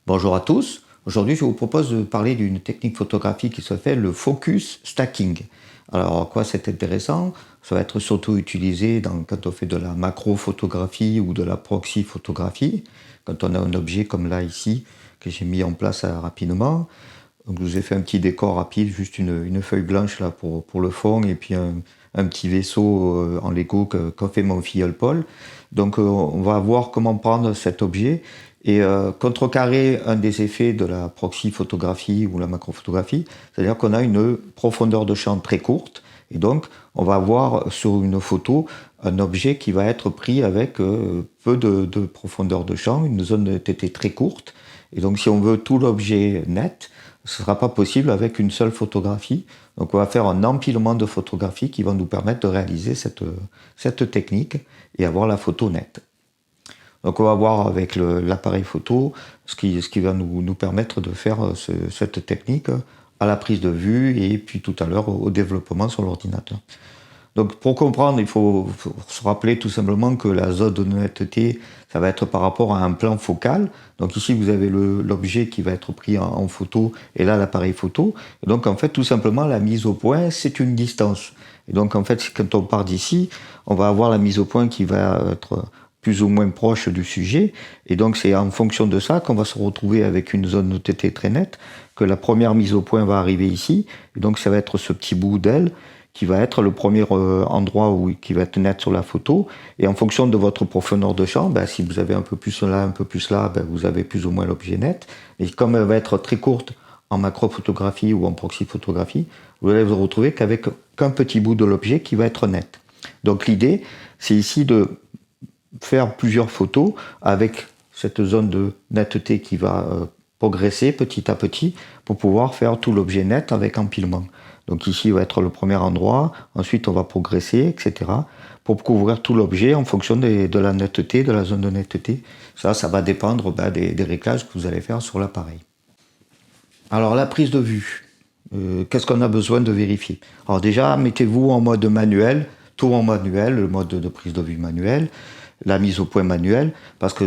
Bonjour à tous. Aujourd'hui, je vous propose de parler d'une technique photographique qui s'appelle le focus stacking. Alors, en quoi c'est intéressant? Ça va être surtout utilisé quand on fait de la macro-photographie ou de la proxy-photographie, quand on a un objet comme là ici, que j'ai mis en place rapidement. Donc, je vous ai fait un petit décor rapide, juste une feuille blanche là pour le fond et puis un petit vaisseau en Lego qu'a fait mon filleul Paul. Donc, on va voir comment prendre cet objet et contrecarrer un des effets de la proxy photographie ou la macrophotographie, c'est-à-dire qu'on a une profondeur de champ très courte et donc on va avoir sur une photo un objet qui va être pris avec peu de profondeur de champ, une zone de TT très courte. Et donc si on veut tout l'objet net, ce ne sera pas possible avec une seule photographie. Donc on va faire un empilement de photographies qui vont nous permettre de réaliser cette technique et avoir la photo nette. Donc on va voir avec l'appareil photo ce qui va nous permettre de faire cette technique à la prise de vue et puis tout à l'heure au développement sur l'ordinateur. Donc pour comprendre, il faut se rappeler tout simplement que la zone de netteté, ça va être par rapport à un plan focal. Donc ici, vous avez l'objet qui va être pris en photo et là l'appareil photo. Et donc en fait, tout simplement, la mise au point, c'est une distance. Et donc en fait, quand on part d'ici, on va avoir la mise au point qui va être plus ou moins proche du sujet. Et donc c'est en fonction de ça qu'on va se retrouver avec une zone de TT très nette, que la première mise au point va arriver ici. Et donc ça va être ce petit bout d'aile qui va être le premier endroit qui va être net sur la photo. Et en fonction de votre profondeur de champ, si vous avez un peu plus là, un peu plus là, vous avez plus ou moins l'objet net. Et comme elle va être très courte en macrophotographie ou en proxy-photographie, vous allez vous retrouver qu'avec qu'un petit bout de l'objet qui va être net. Donc l'idée, c'est ici de faire plusieurs photos avec cette zone de netteté qui va progresser petit à petit pour pouvoir faire tout l'objet net avec empilement. Donc ici va être le premier endroit, ensuite on va progresser, etc. pour couvrir tout l'objet en fonction de la netteté, de la zone de netteté. Ça va dépendre des réglages que vous allez faire sur l'appareil. Alors la prise de vue, qu'est-ce qu'on a besoin de vérifier? Alors déjà, mettez-vous en mode manuel, tout en manuel, le mode de prise de vue manuel, la mise au point manuelle, parce que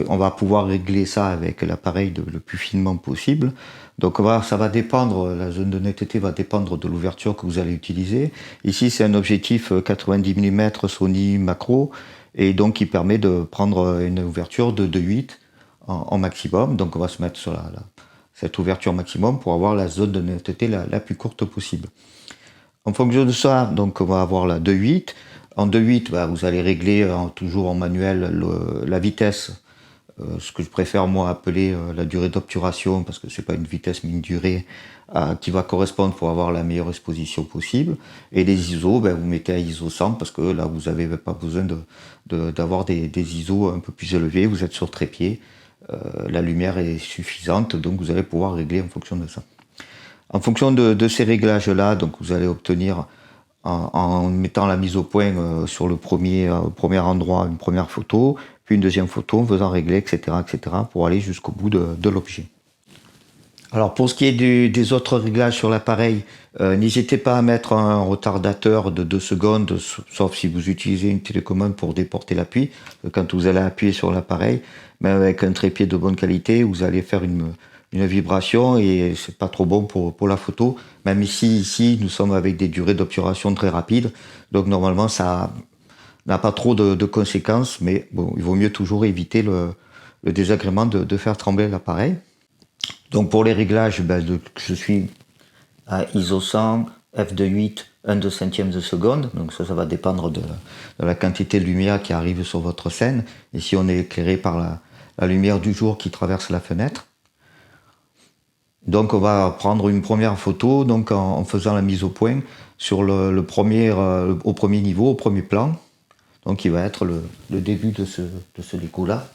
on va pouvoir régler ça avec l'appareil le plus finement possible. Donc ça va dépendre, la zone de netteté va dépendre de l'ouverture que vous allez utiliser. Ici, c'est un objectif 90 mm Sony macro, et donc qui permet de prendre une ouverture de 2.8 en maximum. Donc on va se mettre sur cette ouverture maximum pour avoir la zone de netteté la plus courte possible. En fonction de ça, donc on va avoir la 2.8. En 2.8, vous allez régler toujours en manuel la vitesse, ce que je préfère moi appeler la durée d'obturation, parce que c'est pas une vitesse mais une durée qui va correspondre pour avoir la meilleure exposition possible. Et les ISO, vous mettez à ISO 100 parce que là vous n'avez pas besoin d'avoir des ISO un peu plus élevés, vous êtes sur trépied, la lumière est suffisante, donc vous allez pouvoir régler en fonction de ça. En fonction de ces réglages-là, donc vous allez obtenir en mettant la mise au point sur le premier endroit, une première photo, puis une deuxième photo, en faisant régler, etc., pour aller jusqu'au bout de l'objet. Alors pour ce qui est des autres réglages sur l'appareil, n'hésitez pas à mettre un retardateur de 2 secondes, sauf si vous utilisez une télécommande pour déporter l'appui. Quand vous allez appuyer sur l'appareil, même avec un trépied de bonne qualité, vous allez faire une vibration et c'est pas trop bon pour la photo. Même ici, nous sommes avec des durées d'obturation très rapides, donc normalement ça n'a pas trop de conséquences, mais bon, il vaut mieux toujours éviter le désagrément de faire trembler l'appareil. Donc pour les réglages, je suis à ISO 100, f2.8, 1/2 centième de seconde, donc ça va dépendre de la quantité de lumière qui arrive sur votre scène, et si on est éclairé par la lumière du jour qui traverse la fenêtre. Donc on va prendre une première photo donc en faisant la mise au point sur au premier niveau, au premier plan, donc qui va être le début de ce Lego-là.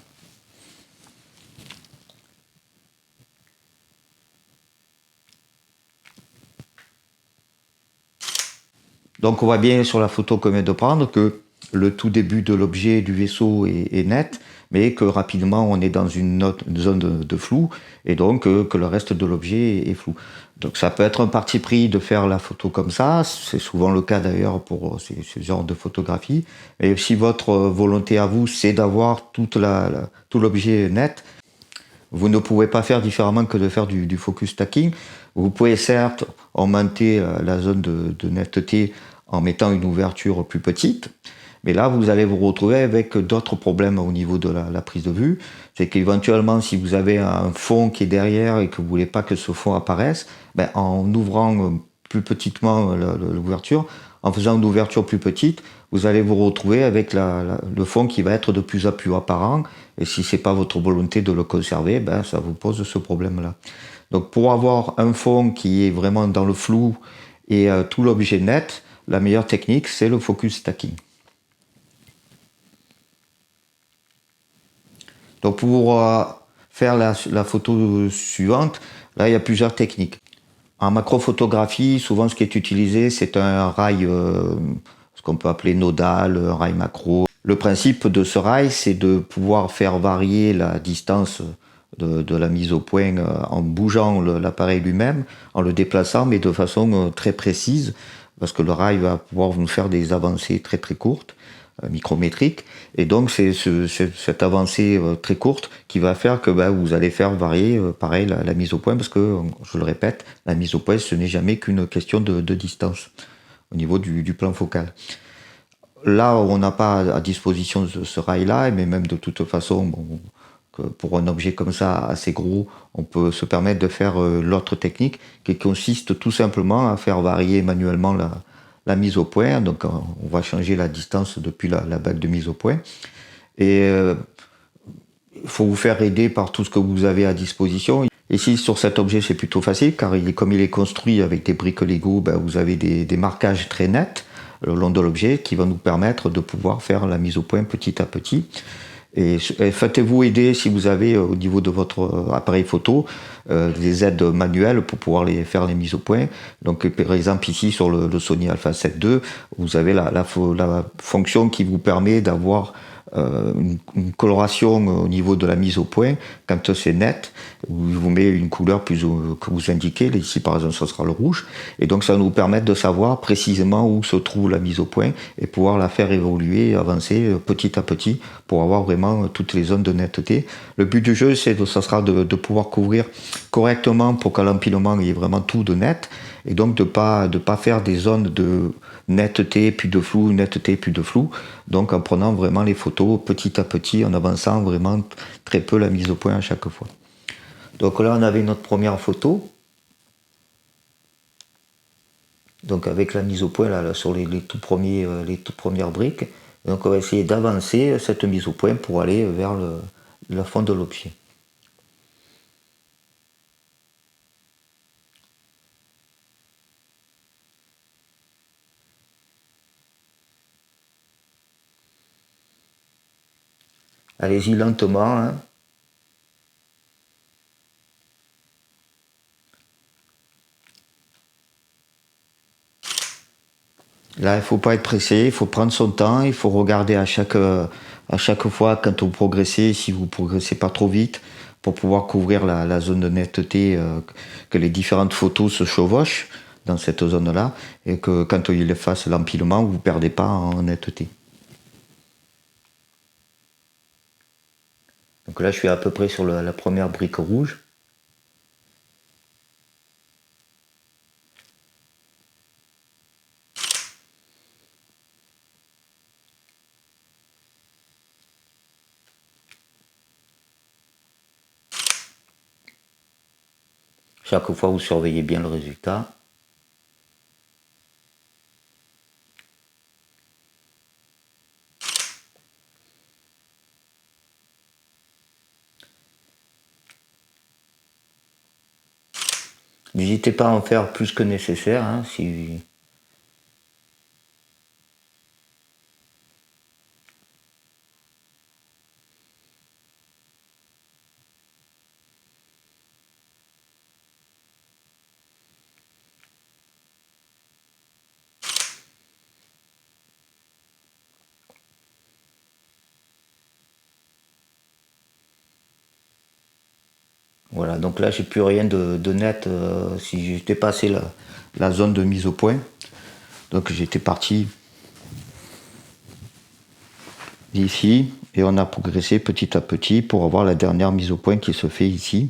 Donc on voit bien sur la photo qu'on vient de prendre que le tout début de l'objet du vaisseau est net, mais que rapidement on est dans une zone de flou, et donc que le reste de l'objet est flou. Donc ça peut être un parti pris de faire la photo comme ça, c'est souvent le cas d'ailleurs pour ce genre de photographie. Et si votre volonté à vous, c'est d'avoir tout l'objet net, vous ne pouvez pas faire différemment que de faire du focus stacking. Vous pouvez certes augmenter la zone de netteté en mettant une ouverture plus petite, mais là, vous allez vous retrouver avec d'autres problèmes au niveau de la prise de vue. C'est qu'éventuellement, si vous avez un fond qui est derrière et que vous voulez pas que ce fond apparaisse, ben, en ouvrant plus petitement l'ouverture, en faisant une ouverture plus petite, vous allez vous retrouver avec le fond qui va être de plus en plus apparent. Et si c'est pas votre volonté de le conserver, ben, ça vous pose ce problème-là. Donc, pour avoir un fond qui est vraiment dans le flou et tout l'objet net, la meilleure technique, c'est le focus stacking. Donc pour faire la photo suivante, là il y a plusieurs techniques. En macrophotographie, souvent ce qui est utilisé, c'est un rail, ce qu'on peut appeler nodal, un rail macro. Le principe de ce rail, c'est de pouvoir faire varier la distance de la mise au point en bougeant l'appareil lui-même, en le déplaçant, mais de façon très précise, parce que le rail va pouvoir nous faire des avancées très très courtes, micrométriques, et donc c'est cette avancée très courte qui va faire que vous allez faire varier pareil la mise au point, parce que, je le répète, la mise au point, ce n'est jamais qu'une question de distance au niveau du plan focal. Là, on n'a pas à disposition ce rail-là, mais même de toute façon, bon, pour un objet comme ça assez gros, on peut se permettre de faire l'autre technique qui consiste tout simplement à faire varier manuellement la mise au point. Donc on va changer la distance depuis la bague de mise au point. Et il faut vous faire aider par tout ce que vous avez à disposition. Ici, sur cet objet, c'est plutôt facile, car comme il est construit avec des briques Lego, vous avez des marquages très nets le long de l'objet qui vont nous permettre de pouvoir faire la mise au point petit à petit. Et faites-vous aider si vous avez au niveau de votre appareil photo des aides manuelles pour pouvoir faire les mises au point. Donc par exemple ici sur le Sony Alpha 7 II, vous avez la fonction qui vous permet d'avoir une coloration au niveau de la mise au point quand c'est net, où il vous met une couleur plus que vous indiquez. Ici par exemple ce sera le rouge, et donc ça va nous permettre de savoir précisément où se trouve la mise au point et pouvoir la faire évoluer, avancer petit à petit pour avoir vraiment toutes les zones de netteté. Le but du jeu, ça sera de pouvoir couvrir correctement pour qu'à l'empilement il y ait vraiment tout de net, et donc de pas faire des zones de netteté puis de flou, netteté puis de flou. Donc en prenant vraiment les photos petit à petit, en avançant vraiment très peu la mise au point à chaque fois. Donc là on avait notre première photo. Donc avec la mise au point là sur les toutes premières briques. Donc on va essayer d'avancer cette mise au point pour aller vers le fond de l'objet. Allez-y lentement, hein. Là, il ne faut pas être pressé, il faut prendre son temps, il faut regarder à chaque fois quand vous progressez, si vous progressez pas trop vite, pour pouvoir couvrir la zone de netteté, que les différentes photos se chevauchent dans cette zone-là, et que quand il fasse l'empilement, vous ne perdez pas en netteté. Donc là, je suis à peu près sur la première brique rouge. Chaque fois, vous surveillez bien le résultat. N'hésitez pas à en faire plus que nécessaire, hein, si... Voilà, donc là j'ai plus rien de net si j'ai dépassé la zone de mise au point. Donc j'étais parti. d'ici et on a progressé petit à petit pour avoir la dernière mise au point qui se fait ici.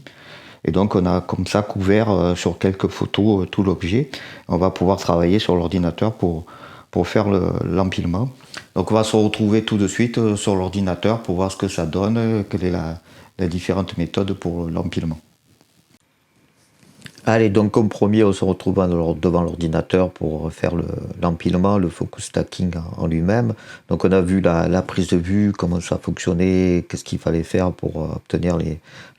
Et donc on a comme ça couvert sur quelques photos tout l'objet. On va pouvoir travailler sur l'ordinateur pour faire l'empilement. Donc on va se retrouver tout de suite sur l'ordinateur pour voir ce que ça donne, quelle est la différente méthode pour l'empilement. Allez, donc comme premier, on se retrouve devant l'ordinateur pour faire l'empilement, le focus stacking en lui-même. Donc on a vu la prise de vue, comment ça fonctionnait, qu'est-ce qu'il fallait faire pour obtenir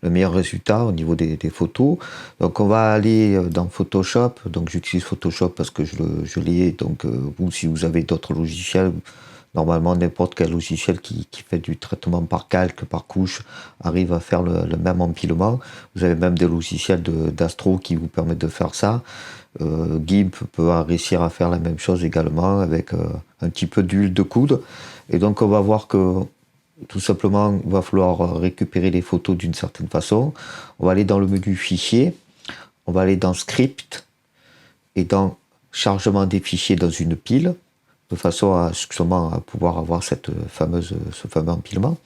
le meilleur résultat au niveau des photos. Donc on va aller dans Photoshop. Donc j'utilise Photoshop parce que je l'ai. Donc vous, si vous avez d'autres logiciels, normalement, n'importe quel logiciel qui fait du traitement par calque, par couche, arrive à faire le même empilement. Vous avez même des logiciels d'astro qui vous permettent de faire ça. GIMP peut réussir à faire la même chose également avec un petit peu d'huile de coude. Et donc, on va voir que tout simplement, il va falloir récupérer les photos d'une certaine façon. On va aller dans le menu Fichier. On va aller dans Script et dans Chargement des fichiers dans une pile, de façon à justement à pouvoir avoir ce fameux empilement.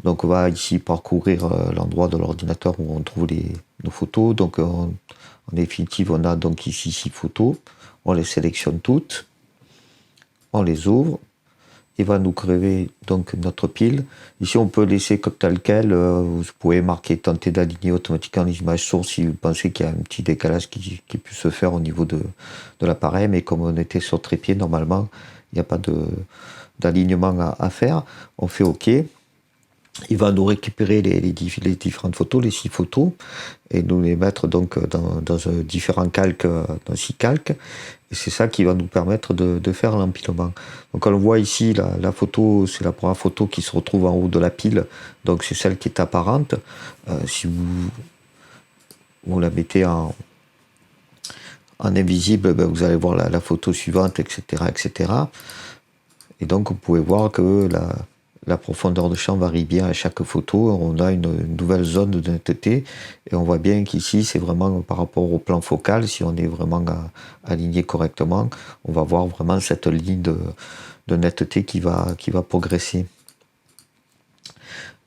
Donc on va ici parcourir l'endroit de l'ordinateur où on trouve nos photos. Donc en définitive, on a donc ici 6 photos. On les sélectionne toutes, on les ouvre. Il va nous créer donc notre pile. Ici, on peut laisser comme tel quel. Vous pouvez marquer tenter d'aligner automatiquement les images sources si vous pensez qu'il y a un petit décalage qui peut se faire au niveau de l'appareil. Mais comme on était sur trépied, normalement, il n'y a pas d'alignement à faire. On fait OK. Il va nous récupérer les différentes photos, les 6 photos, et nous les mettre donc dans différents calques, dans 6 calques. Et c'est ça qui va nous permettre de faire l'empilement. Donc on le voit ici, la photo, c'est la première photo qui se retrouve en haut de la pile. Donc c'est celle qui est apparente. Si vous la mettez en invisible, ben vous allez voir la photo suivante, etc., etc. Et donc vous pouvez voir que la profondeur de champ varie bien à chaque photo. On a une nouvelle zone de netteté et on voit bien qu'ici c'est vraiment par rapport au plan focal, si on est vraiment aligné correctement, on va voir vraiment cette ligne de netteté qui va progresser.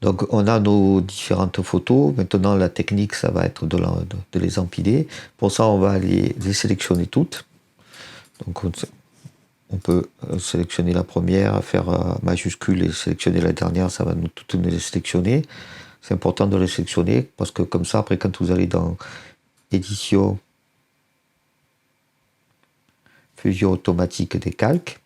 Donc on a nos différentes photos. Maintenant la technique, ça va être de les empiler. Pour ça on va les sélectionner toutes. Donc on peut sélectionner la première, faire majuscule et sélectionner la dernière, ça va toutes nous les sélectionner. C'est important de les sélectionner parce que comme ça, après quand vous allez dans édition, fusion automatique des calques,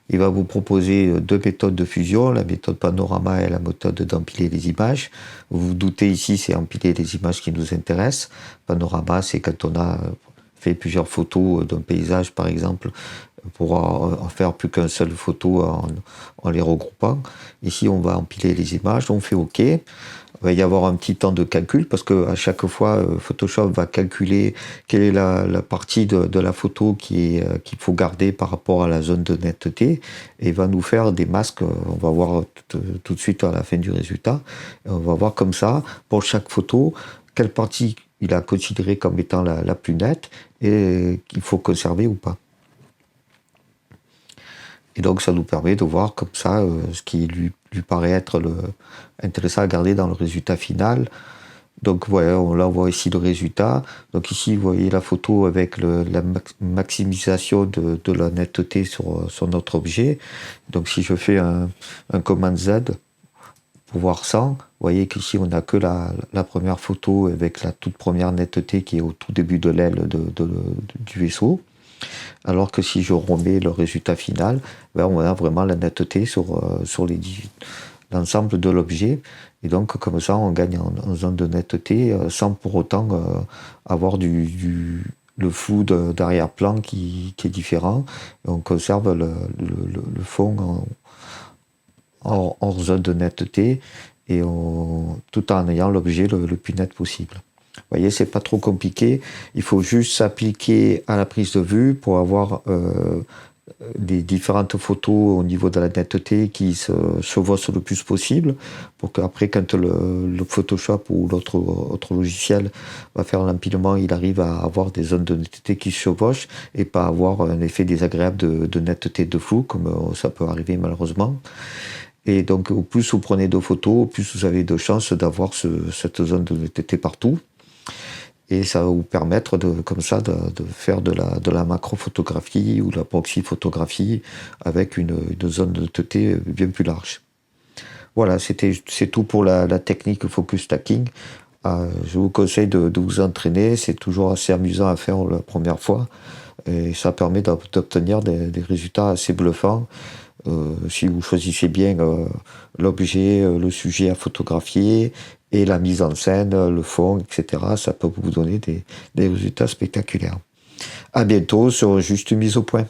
il va vous proposer 2 méthodes de fusion, la méthode panorama et la méthode d'empiler les images. Vous vous doutez ici, c'est empiler les images qui nous intéressent. Panorama, c'est quand on a fait plusieurs photos d'un paysage par exemple, pour en faire plus qu'une seule photo en les regroupant. Ici on va empiler les images, on fait OK. Il va y avoir un petit temps de calcul parce qu'à chaque fois Photoshop va calculer quelle est la partie de la photo qu'il faut garder par rapport à la zone de netteté et va nous faire des masques. On va voir tout de suite à la fin du résultat. On va voir comme ça pour chaque photo quelle partie il a considéré comme étant la plus nette et qu'il faut conserver ou pas. Et donc ça nous permet de voir comme ça ce qui lui paraît être intéressant à garder dans le résultat final. Donc voilà, là on voit ici le résultat. Donc ici vous voyez la photo avec la maximisation de la netteté sur notre objet. Donc si je fais un commande Z pour voir 100, vous voyez qu'ici on n'a que la première photo avec la toute première netteté qui est au tout début de l'aile du vaisseau. Alors que si je remets le résultat final, ben on a vraiment la netteté sur l'ensemble de l'objet. Et donc comme ça on gagne en zone de netteté sans pour autant avoir le flou d'arrière-plan qui est différent. Et on conserve le fond hors zone de netteté et tout en ayant l'objet le plus net possible. Vous voyez, c'est pas trop compliqué. Il faut juste s'appliquer à la prise de vue pour avoir des différentes photos au niveau de la netteté qui se chevauchent le plus possible pour qu'après, quand le Photoshop ou l'autre autre logiciel va faire l'empilement, il arrive à avoir des zones de netteté qui se chevauchent et pas avoir un effet désagréable de netteté de flou, comme ça peut arriver malheureusement. Et donc, au plus vous prenez de photos, au plus vous avez de chances d'avoir cette zone de netteté partout. Et ça va vous permettre comme ça de faire de la macrophotographie ou de la proxy-photographie avec une zone de netteté bien plus large. Voilà, c'est tout pour la technique focus stacking. Je vous conseille de vous entraîner, c'est toujours assez amusant à faire la première fois. Et ça permet d'obtenir des résultats assez bluffants. Si vous choisissez bien l'objet, le sujet à photographier et la mise en scène, le fond, etc., ça peut vous donner des résultats spectaculaires. À bientôt sur Juste Mise au Point.